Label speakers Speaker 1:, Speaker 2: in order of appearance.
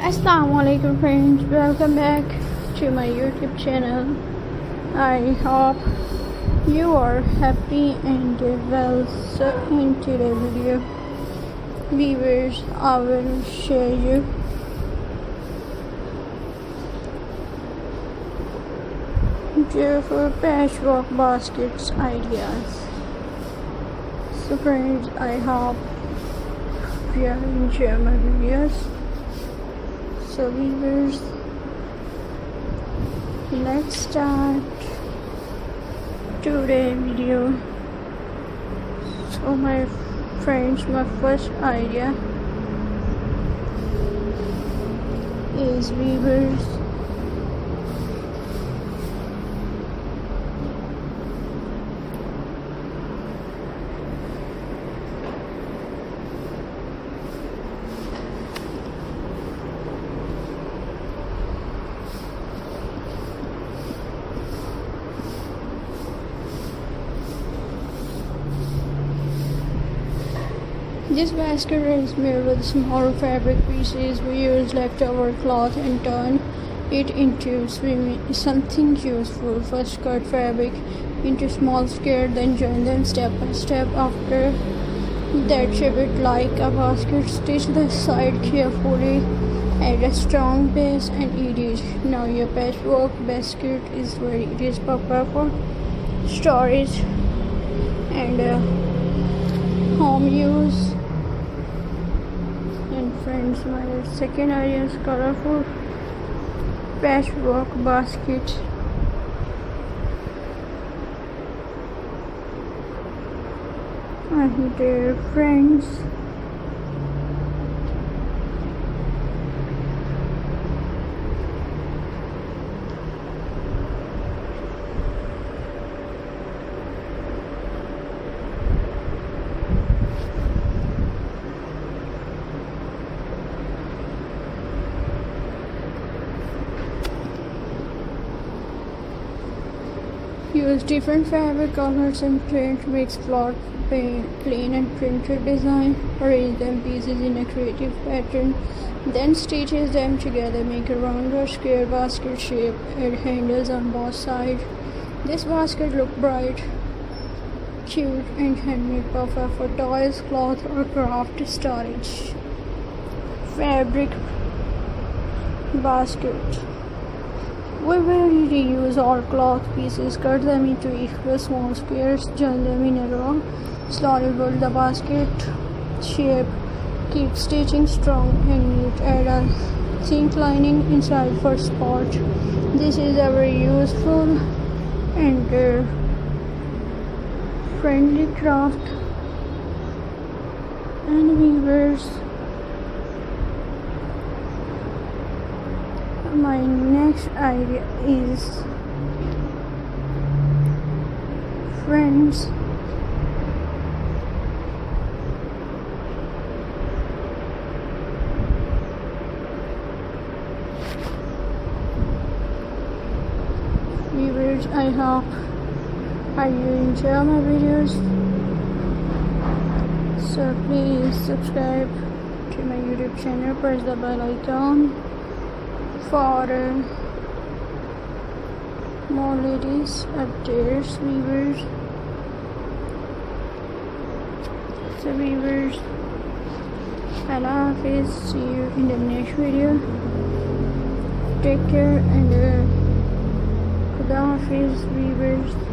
Speaker 1: Assalamualaikum friends, welcome back to my YouTube channel. I hope you are happy and well. So in today's video viewers, I will share you beautiful patchwork baskets ideas. So friends, I hope you are enjoying my videos. So viewers, let's start today's video. So my friends, my first idea is viewers, this basket is made with small fabric pieces. We use leftover cloth and turn it into something useful. First cut fabric into small squares, then join them step by step. After that, shape it like a basket. Stitch the side carefully. Add a strong base and it is now your patchwork basket is ready. It is perfect for storage and home use. Friends, my second idea is colorful patchwork basket. And dear friends, use different fabric colors and print, mix cloth, plain and printed design, arrange them pieces in a creative pattern, then stitches them together, make a round or square basket shape, add handles on both sides. This basket look bright, cute and handmade, perfect for toys, cloth or craft storage. Fabric basket. We will reuse all cloth pieces, cut them into equal small squares, join them in a row, slowly build the basket shape, keep stitching strong and neat, add a thin lining inside for support. This is a very useful and friendly craft. And weavers, my next idea is friends, viewers, I hope you enjoy my videos. So please subscribe to my YouTube channel, press the bell icon for more latest updates, viewers. So viewers, Allah Hafiz, see you in the next video. Take care and Khuda Hafiz, viewers.